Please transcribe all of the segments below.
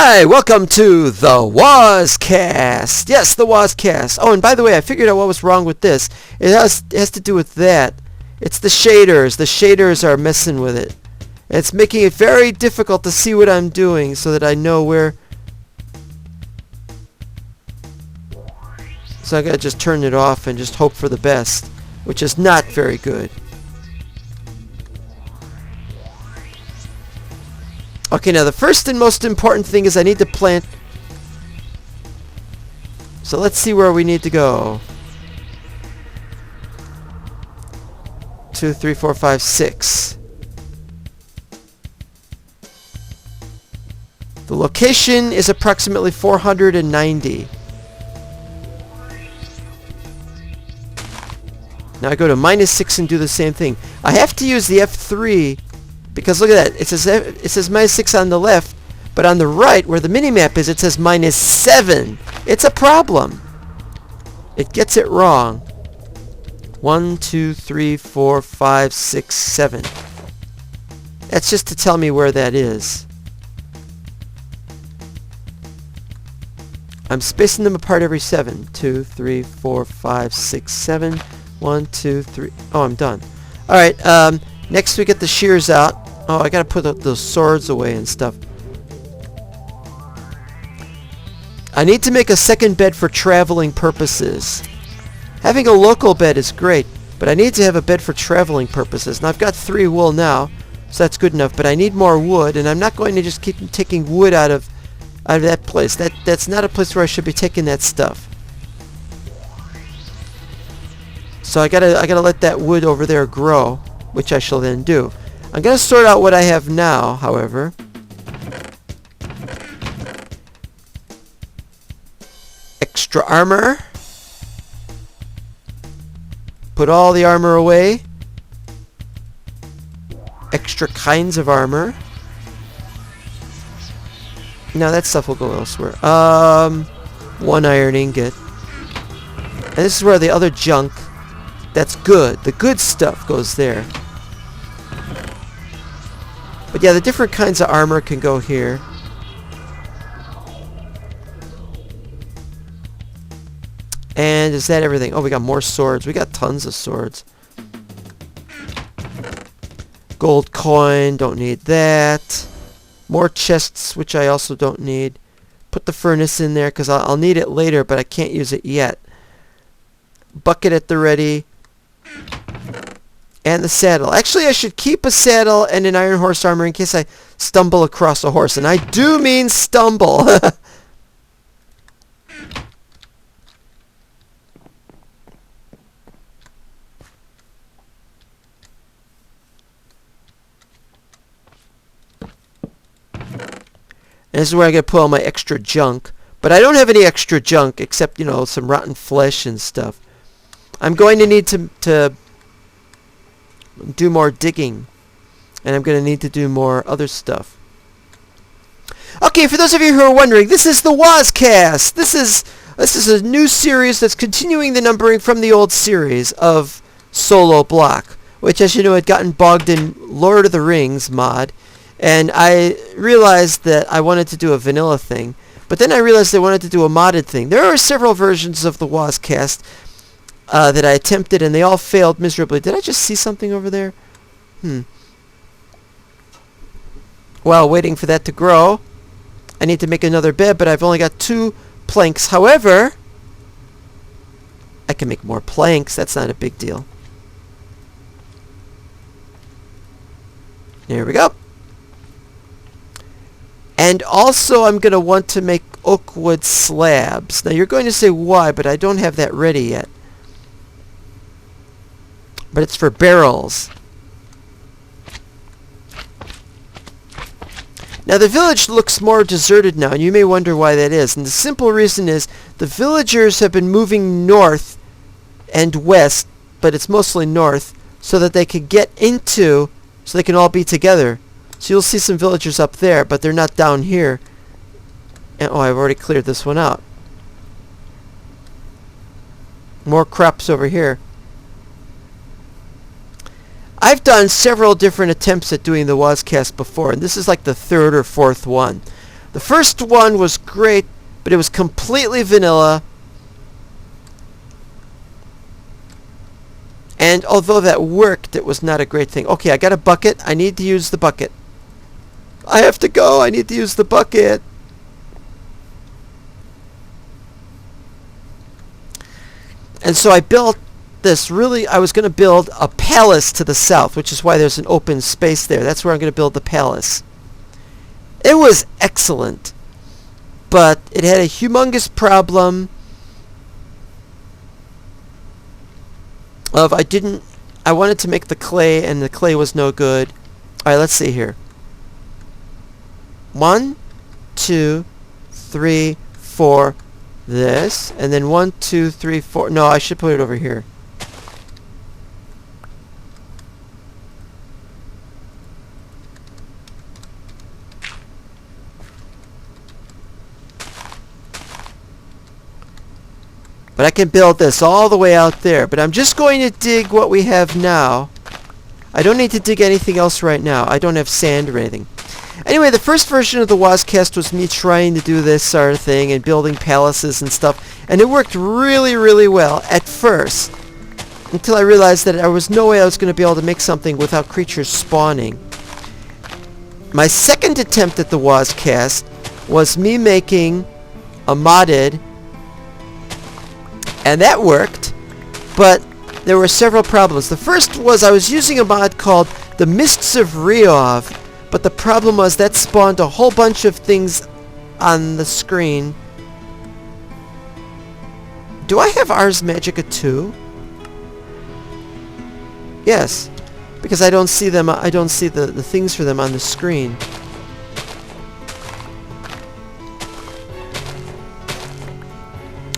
Hi, welcome to the Wozcast. Yes, the Wozcast. Oh, and by the way, I figured out what was wrong with this. It has to do with that. It's the shaders. The shaders are messing with it. It's making it very difficult to see what I'm doing so that I know where. So I gotta just turn it off and just hope for the best, which is not very good. Okay, now the first and most important thing is I need to plant. So let's see where we need to go. 2, 3, 4, 5, 6. The location is approximately 490. Now I go to -6 and do the same thing. I have to use the F3 because look at that. It says -6 on the left, but on the right where the minimap is, it says -7. It's a problem. It gets it wrong. 1, 2, 3, 4, 5, 6, 7. That's just to tell me where that is. I'm spacing them apart every 7. 2, 3, 4, 5, 6, 7. 1, 2, 3. Oh, I'm done. Alright, next we get the shears out. Oh, I gotta put those swords away and stuff. I need to make a second bed for traveling purposes. Having a local bed is great, but I need to have a bed for traveling purposes. And I've got 3 wool now, so that's good enough. But I need more wood, and I'm not going to just keep taking wood out of that place. That's not a place where I should be taking that stuff. So I gotta let that wood over there grow, which I shall then do. I'm gonna sort out what I have now, however. Extra armor. Put all the armor away. Extra kinds of armor. Now that stuff will go elsewhere. 1 iron ingot. And this is where the other junk that's good. The good stuff goes there. But yeah, the different kinds of armor can go here. And is that everything? Oh, we got more swords. We got tons of swords. Gold coin. Don't need that. More chests, which I also don't need. Put the furnace in there because I'll need it later, but I can't use it yet. Bucket at the ready. And the saddle. Actually, I should keep a saddle and an iron horse armor in case I stumble across a horse. And I do mean stumble. And this is where I gotta put all my extra junk. But I don't have any extra junk except, you know, some rotten flesh and stuff. I'm going to need to do more digging. And I'm going to need to do more other stuff. Okay, for those of you who are wondering, this is the Wozcast. This is a new series that's continuing the numbering from the old series of Solo Block, which, as you know, had gotten bogged in Lord of the Rings mod. And I realized that I wanted to do a vanilla thing. But then I realized I wanted to do a modded thing. There are several versions of the Wozcast that I attempted, and they all failed miserably. Did I just see something over there? While waiting for that to grow, I need to make another bed, but I've only got 2 planks. However, I can make more planks. That's not a big deal. There we go. And also, I'm going to want to make oak wood slabs. Now, you're going to say why, but I don't have that ready yet. But it's for barrels. Now, the village looks more deserted now, and you may wonder why that is. And the simple reason is the villagers have been moving north and west, but it's mostly north, so that they can get into, so they can all be together. So you'll see some villagers up there, but they're not down here. And, oh, I've already cleared this one out. More crops over here. I've done several different attempts at doing the Wozcast before, and this is like the 3rd or 4th one. The first one was great, but it was completely vanilla. And although that worked, it was not a great thing. Okay, I got a bucket. I need to use the bucket. I have to go. I need to use the bucket. And so I built this I was going to build a palace to the south, which is why there's an open space there. That's where I'm going to build the palace. It was excellent, but it had a humongous problem of I wanted to make the clay, and the clay was no good. Alright, let's see here. 1, 2, 3, 4, this, and then 1, 2, 3, 4. No, I should put it over here. But I can build this all the way out there. But I'm just going to dig what we have now. I don't need to dig anything else right now. I don't have sand or anything. Anyway, the first version of the Wozcast was me trying to do this sort of thing and building palaces and stuff. And it worked really, really well at first. Until I realized that there was no way I was going to be able to make something without creatures spawning. My second attempt at the Wozcast was me making a modded, and that worked, but there were several problems. The first was I was using a mod called the Mists of Riov, but the problem was that spawned a whole bunch of things on the screen. Do I have Ars Magica 2? Yes, because I don't see them. I don't see the things for them on the screen.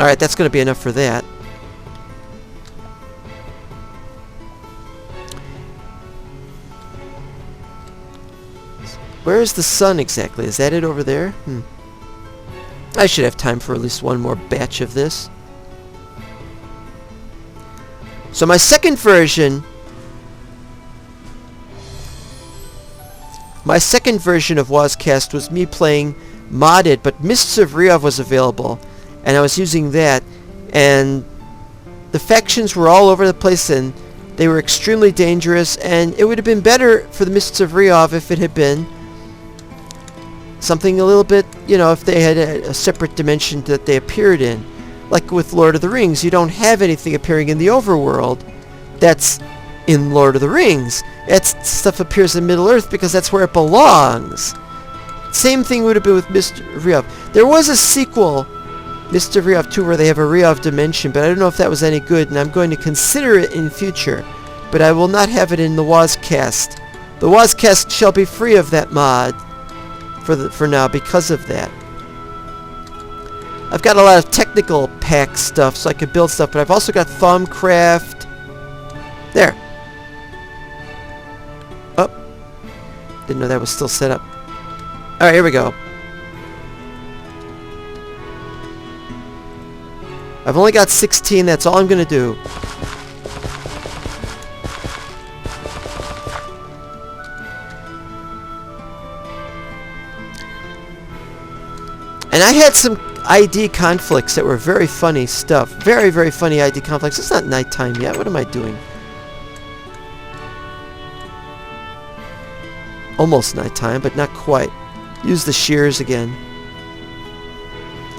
Alright, that's going to be enough for that. Where is the sun exactly? Is that it over there? I should have time for at least one more batch of this. So my second version of Wozcast was me playing modded, but Mists of Riov was available. And I was using that, and the factions were all over the place, and they were extremely dangerous, and it would have been better for the Mists of Riov if it had been something a little bit, if they had a separate dimension that they appeared in. Like with Lord of the Rings, you don't have anything appearing in the overworld that's in Lord of the Rings. That stuff appears in Middle-earth because that's where it belongs. Same thing would have been with Mist of Riov. There was a sequel, Mist of Riov 2, where they have a Riov dimension, but I don't know if that was any good, and I'm going to consider it in future, but I will not have it in the Wozcast. The Wozcast shall be free of that mod for now because of that. I've got a lot of technical pack stuff, so I can build stuff, but I've also got Thumbcraft. There. Oh. Didn't know that was still set up. Alright, here we go. I've only got 16, that's all I'm going to do. And I had some ID conflicts that were very funny stuff. Very, very funny ID conflicts. It's not nighttime yet. What am I doing? Almost nighttime, but not quite. Use the shears again.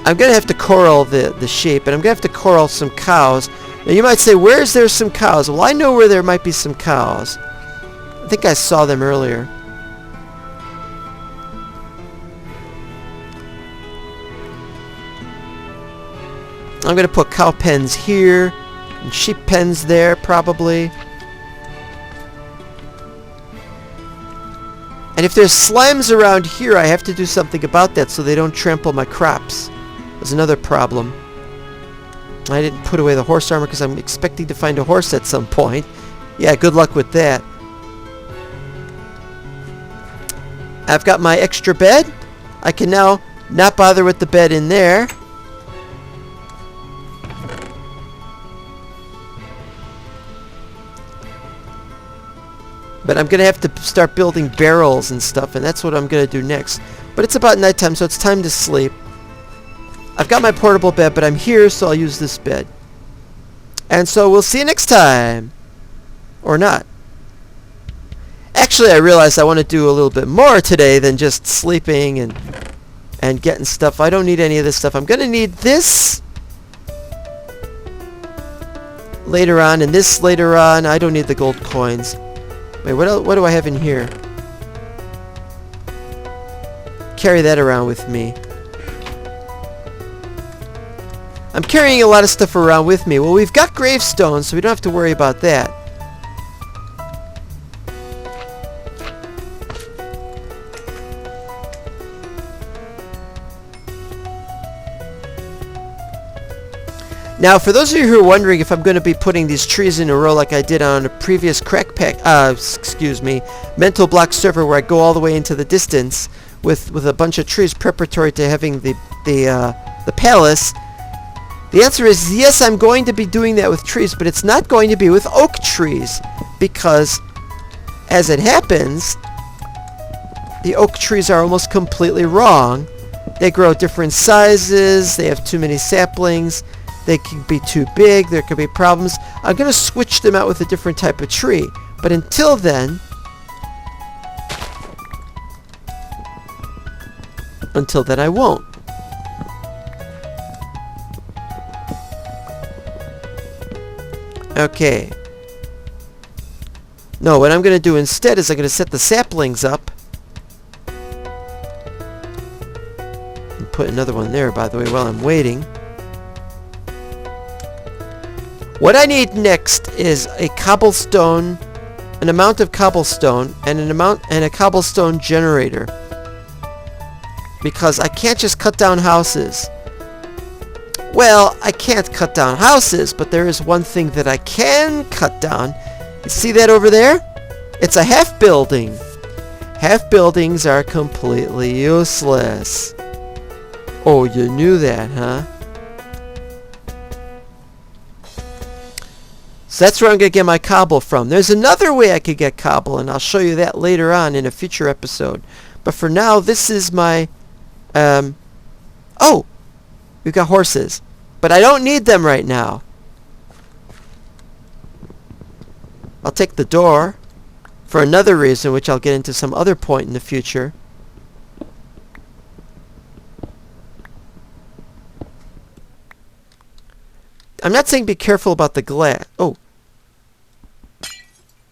I'm going to have to coral the shape, and I'm going to have to coral some cows. Now you might say, where's there some cows? Well, I know where there might be some cows. I think I saw them earlier. I'm going to put cow pens here, and sheep pens there, probably. And if there's slimes around here, I have to do something about that so they don't trample my crops. That's another problem. I didn't put away the horse armor because I'm expecting to find a horse at some point. Yeah, good luck with that. I've got my extra bed. I can now not bother with the bed in there. But I'm going to have to start building barrels and stuff, and that's what I'm going to do next. But it's about nighttime, so it's time to sleep. I've got my portable bed, but I'm here, so I'll use this bed. And so we'll see you next time. Or not. Actually, I realized I want to do a little bit more today than just sleeping and getting stuff. I don't need any of this stuff. I'm going to need this later on, and this later on. I don't need the gold coins. Wait, what do I have in here? Carry that around with me. I'm carrying a lot of stuff around with me. Well, we've got gravestones, so we don't have to worry about that. Now, for those of you who are wondering if I'm going to be putting these trees in a row like I did on a previous mental block server where I go all the way into the distance with a bunch of trees preparatory to having the palace, the answer is yes, I'm going to be doing that with trees, but it's not going to be with oak trees because, as it happens, the oak trees are almost completely wrong. They grow different sizes, they have too many saplings, they can be too big, there could be problems. I'm going to switch them out with a different type of tree. But until then, I won't. Okay. No, what I'm going to do instead is I'm going to set the saplings up. And put another one there, by the way, while I'm waiting. What I need next is a cobblestone, an amount of cobblestone, and a cobblestone generator. Because I can't just cut down houses. Well, I can't cut down houses, but there is one thing that I can cut down. You see that over there? It's a half building. Half buildings are completely useless. Oh, you knew that, huh? So that's where I'm going to get my cobble from. There's another way I could get cobble, and I'll show you that later on in a future episode. But for now, this is my... Oh! We've got horses. But I don't need them right now. I'll take the door for another reason, which I'll get into some other point in the future. I'm not saying be careful about the glass. Oh.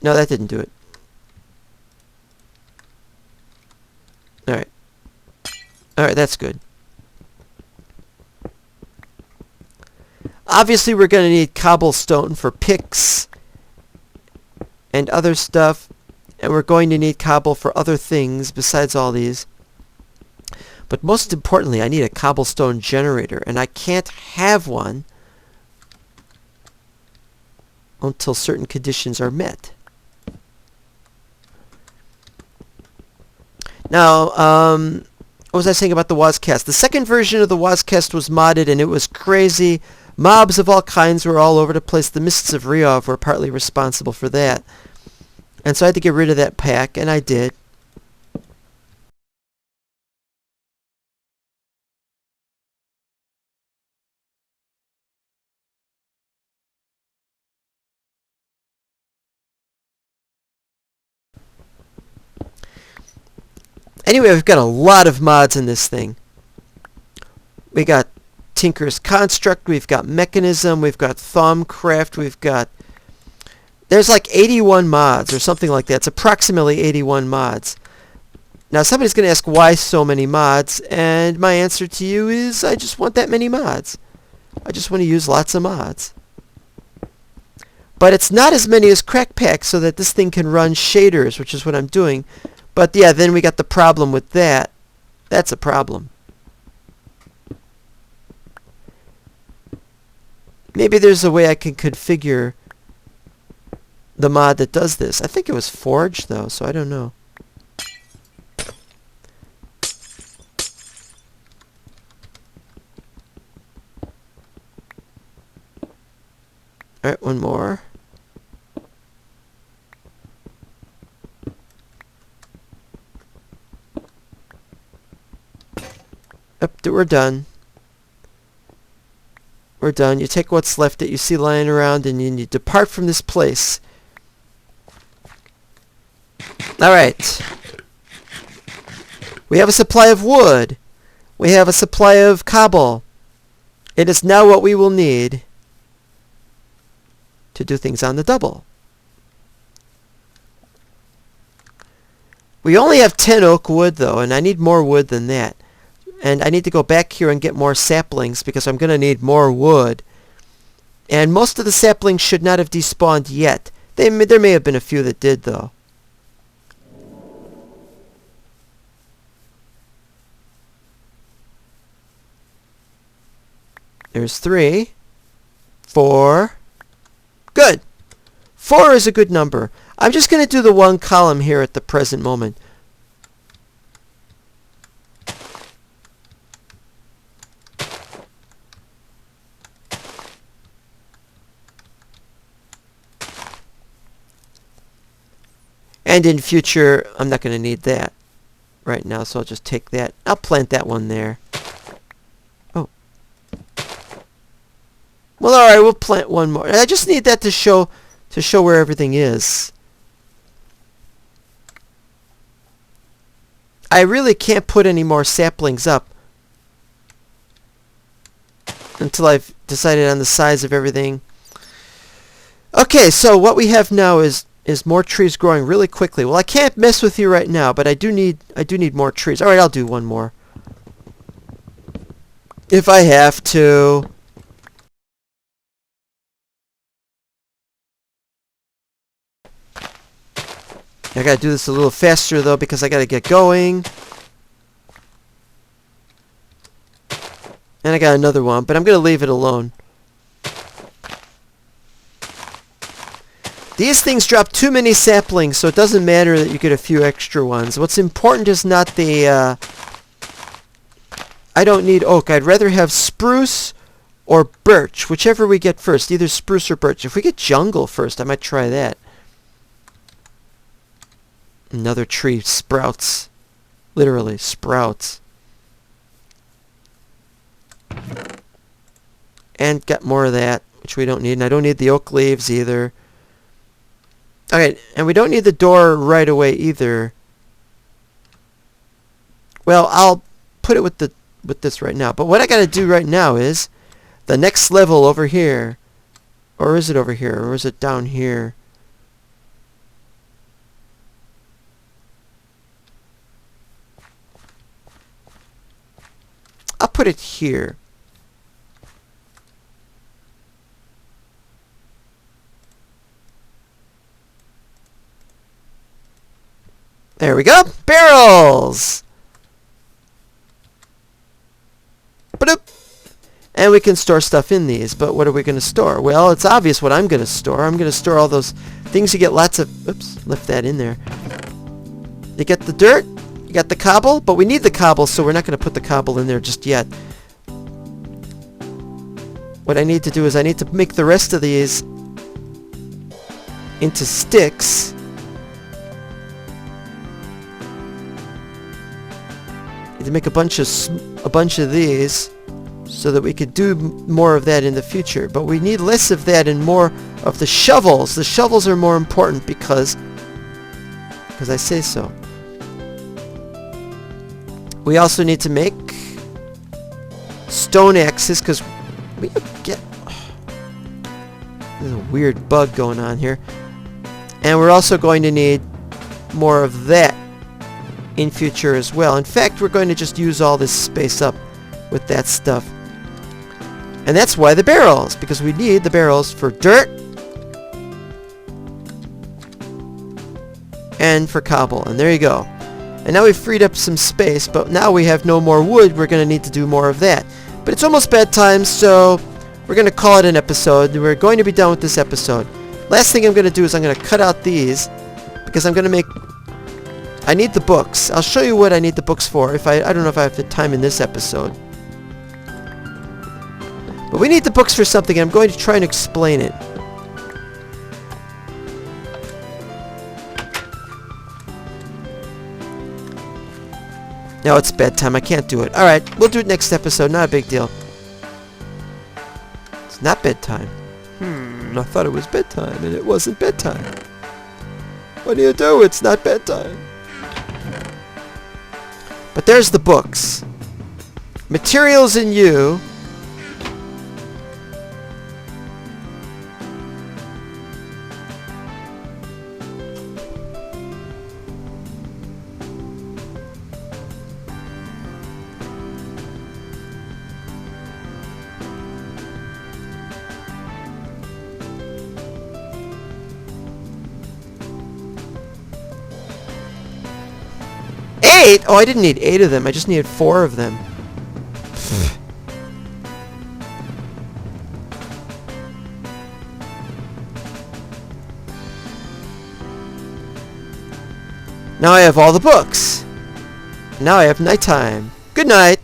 No, that didn't do it. Alright. Alright, that's good. Obviously, we're going to need cobblestone for picks and other stuff. And we're going to need cobble for other things besides all these. But most importantly, I need a cobblestone generator. And I can't have one until certain conditions are met. Now, what was I saying about the Wozcast? The second version of the Wozcast was modded, and it was crazy. Mobs of all kinds were all over the place. The Mists of Riov were partly responsible for that. And so I had to get rid of that pack, and I did. Anyway, we've got a lot of mods in this thing. We got Tinker's Construct, we've got Mechanism, we've got Thumbcraft, we've got... There's like 81 mods or something like that. It's approximately 81 mods. Now somebody's going to ask why so many mods, and my answer to you is I just want that many mods. I just want to use lots of mods. But it's not as many as Crack Pack so that this thing can run shaders, which is what I'm doing. But yeah, then we got the problem with that. That's a problem. Maybe there's a way I can configure the mod that does this. I think it was Forge, though, so I don't know. Alright, one more. We're done. We're done. You take what's left that you see lying around and you depart from this place. Alright. We have a supply of wood. We have a supply of cobble. It is now what we will need to do things on the double. We only have 10 oak wood though, and I need more wood than that. And I need to go back here and get more saplings because I'm going to need more wood. And most of the saplings should not have despawned yet. There may have been a few that did though. There's 3. 4. Good. 4 is a good number. I'm just going to do the one column here at the present moment. And in future, I'm not going to need that right now, so I'll just take that. I'll plant that one there. Oh. Well, all right, we'll plant one more. I just need that to show where everything is. I really can't put any more saplings up until I've decided on the size of everything. Okay, so what we have now is more trees growing really quickly. Well, I can't mess with you right now, but I do need more trees. All right, I'll do one more if I have to. I gotta do this a little faster though because I gotta get going. And I got another one, but I'm gonna leave it alone. These things drop too many saplings, so it doesn't matter that you get a few extra ones. What's important is not the... I don't need oak. I'd rather have spruce or birch, whichever we get first. Either spruce or birch. If we get jungle first, I might try that. Another tree sprouts. Literally, sprouts. And got more of that, which we don't need. And I don't need the oak leaves either. Okay, and we don't need the door right away either. Well, I'll put it with this right now. But what I gotta do right now is the next level over here. Or is it over here? Or is it down here? I'll put it here. There we go. Barrels! Ba-doop. And we can store stuff in these, but what are we going to store? Well, it's obvious what I'm going to store. I'm going to store all those things you get lots of... Oops, left that in there. You get the dirt, you got the cobble, but we need the cobble, so we're not going to put the cobble in there just yet. What I need to do is I need to make the rest of these into sticks. To make a bunch of these so that we could do more of that in the future, but we need less of that and more of the shovels. The shovels are more important because I say so. We also need to make stone axes because we get... There's a weird bug going on here. And we're also going to need more of that in future as well. In fact, we're going to just use all this space up with that stuff. And that's why the barrels, because we need the barrels for dirt and for cobble. And there you go. And now we've freed up some space, but now we have no more wood. We're going to need to do more of that. But it's almost bedtime, so we're going to call it an episode. We're going to be done with this episode. Last thing I'm going to do is I'm going to cut out these because I'm going to make... I need the books. I'll show you what I need the books for. I don't know if I have the time in this episode. But we need the books for something, and I'm going to try and explain it. No, it's bedtime. I can't do it. Alright, we'll do it next episode. Not a big deal. It's not bedtime. I thought it was bedtime, and it wasn't bedtime. What do you do? It's not bedtime. But there's the books. Materials in you. Eight? Oh, I didn't need 8 of them. I just needed 4 of them. Now I have all the books. Now I have nighttime. Good night.